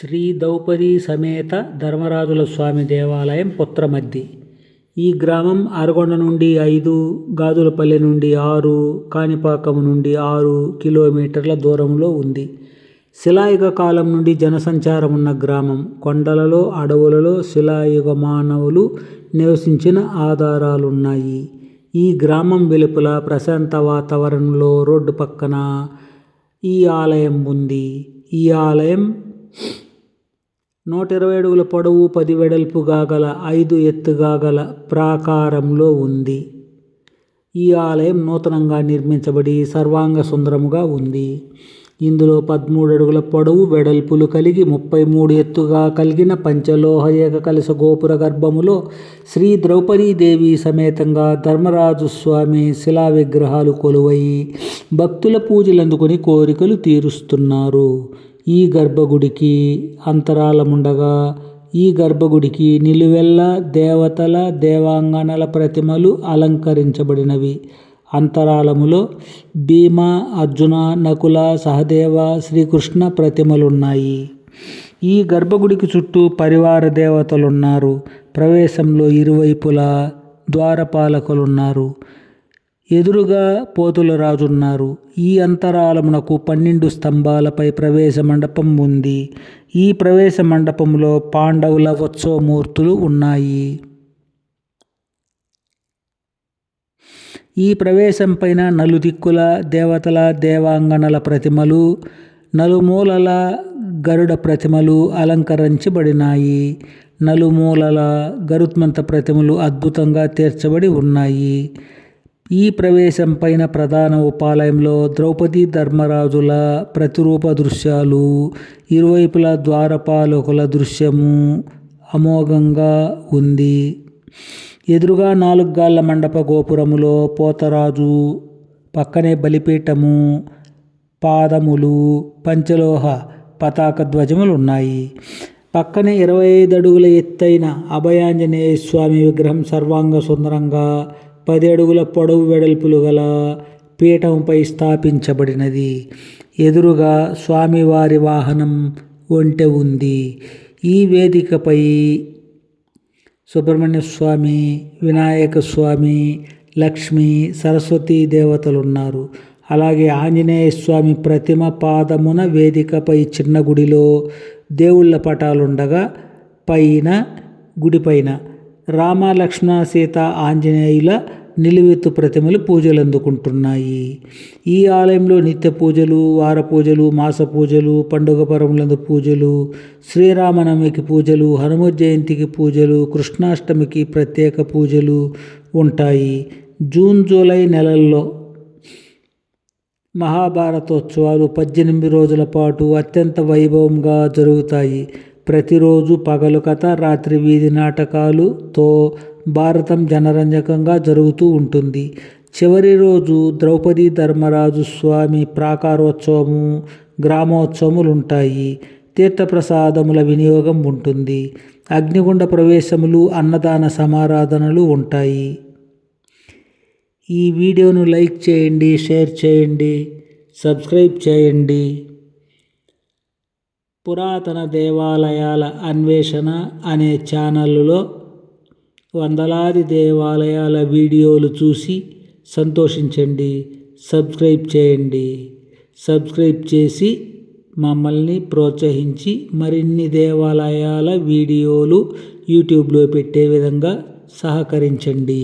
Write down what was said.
శ్రీ ద్రౌపది సమేత ధర్మరాజుల స్వామి దేవాలయం పుత్రమద్ది. ఈ గ్రామం అరగొండ నుండి 5, గాజులపల్లె నుండి 6, కాణిపాకం నుండి 6 కిలోమీటర్ల దూరంలో ఉంది. శిలాయుగ కాలం నుండి జనసంచారం ఉన్న గ్రామం. కొండలలో, అడవులలో శిలాయుగ మానవులు నివసించిన ఆధారాలున్నాయి. ఈ గ్రామం వెలుపల ప్రశాంత వాతావరణంలో రోడ్డు పక్కన ఈ ఆలయం ఉంది. ఈ ఆలయం 120 అడుగుల పొడవు, 10 వెడల్పుగా గల 5 ఎత్తుగా గల ప్రాకారంలో ఉంది. ఈ ఆలయం నూతనంగా నిర్మించబడి సర్వాంగ సుందరముగా ఉంది. ఇందులో 13 అడుగుల పొడవు, వెడల్పులు కలిగి 33 ఎత్తుగా కలిగిన పంచలోహ ఏకకలశ గోపుర గర్భములో శ్రీ ద్రౌపదీదేవి సమేతంగా ధర్మరాజు స్వామి శిలా విగ్రహాలు కొలువై భక్తుల పూజలందుకొని కోరికలు తీరుస్తున్నారు. ఈ గర్భగుడికి అంతరాలముండగా ఈ గర్భగుడికి నిలువెల్లా దేవతల, దేవాంగనల ప్రతిమలు అలంకరించబడినవి. అంతరాలములో భీమ, అర్జున, నకుల, సహదేవ, శ్రీకృష్ణ ప్రతిమలున్నాయి. ఈ గర్భగుడికి చుట్టూ పరివార దేవతలున్నారు. ప్రవేశంలో ఇరువైపులా ద్వారపాలకులున్నారు. ఎదురుగా పోతుల రాజున్నారు. ఈ అంతరాలమునకు 12 స్తంభాలపై ప్రవేశ మండపం ఉంది. ఈ ప్రవేశ మండపంలో పాండవుల ఉత్సవమూర్తులు ఉన్నాయి. ఈ ప్రవేశం పైన నలుదిక్కుల దేవతల, దేవాంగనల ప్రతిమలు, నలుమూలల గరుడ ప్రతిమలు అలంకరించబడినాయి. నలుమూలల గరుత్మంత ప్రతిమలు అద్భుతంగా తీర్చబడి ఉన్నాయి. ఈ ప్రవేశం పైన ప్రధాన ఉపాలయంలో ద్రౌపది ధర్మరాజుల ప్రతిరూప దృశ్యాలు, ఇరువైపులా ద్వారపాలకుల దృశ్యము అమోఘంగా ఉంది. ఎదురుగా 4 గాళ్ళ మండప గోపురములో పోతరాజు, పక్కనే బలిపీఠము, పాదములు, పంచలోహ పతాక ధ్వజములు ఉన్నాయి. పక్కనే 25 అడుగుల ఎత్తైన అభయాంజనేయ స్వామి విగ్రహం సర్వాంగ సుందరంగా 10 అడుగుల పొడవు, వెడల్పులు గల పీఠంపై స్థాపించబడినది. ఎదురుగా స్వామివారి వాహనం ఒంటె ఉంది. ఈ వేదికపై సుబ్రహ్మణ్య స్వామి, వినాయక స్వామి, లక్ష్మి, సరస్వతీ దేవతలున్నారు. అలాగే ఆంజనేయ స్వామి ప్రతిమ పాదమున వేదికపై చిన్న గుడిలో దేవుళ్ళ పటాలుండగా గుడిపైన రామ, లక్ష్మణ, సీత, ఆంజనేయుల నిలువెత్తు ప్రతిమలు పూజలు అందుకుంటున్నాయి. ఈ ఆలయంలో నిత్య పూజలు, వార పూజలు, మాస పూజలు, పండుగ పరములందు పూజలు, శ్రీరామనవమికి పూజలు, హనుమ జయంతికి పూజలు, కృష్ణాష్టమికి ప్రత్యేక పూజలు ఉంటాయి. జూన్, జూలై నెలల్లో మహాభారతోత్సవాలు 18 రోజుల పాటు అత్యంత వైభవంగా జరుగుతాయి. ప్రతిరోజు పగలు కథ, రాత్రి వీధి నాటకాలుతో భారతం జనరంజకంగా జరుగుతూ ఉంటుంది. చివరి రోజు ద్రౌపది ధర్మరాజు స్వామి ప్రాకారోత్సవము, గ్రామోత్సవములుంటాయి. తీర్థప్రసాదముల వినియోగం ఉంటుంది. అగ్నిగుండ ప్రవేశములు, అన్నదాన సమారాధనలు ఉంటాయి. ఈ వీడియోను లైక్ చేయండి, షేర్ చేయండి, సబ్స్క్రైబ్ చేయండి. పురాతన దేవాలయాల అన్వేషణ అనే ఛానల్లో వందలాది దేవాలయాల వీడియోలు చూసి సంతోషించండి. సబ్స్క్రైబ్ చేయండి. సబ్స్క్రైబ్ చేసి మమ్మల్ని ప్రోత్సహించి మరిన్ని దేవాలయాల వీడియోలు యూట్యూబ్లో పెట్టే విధంగా సహకరించండి.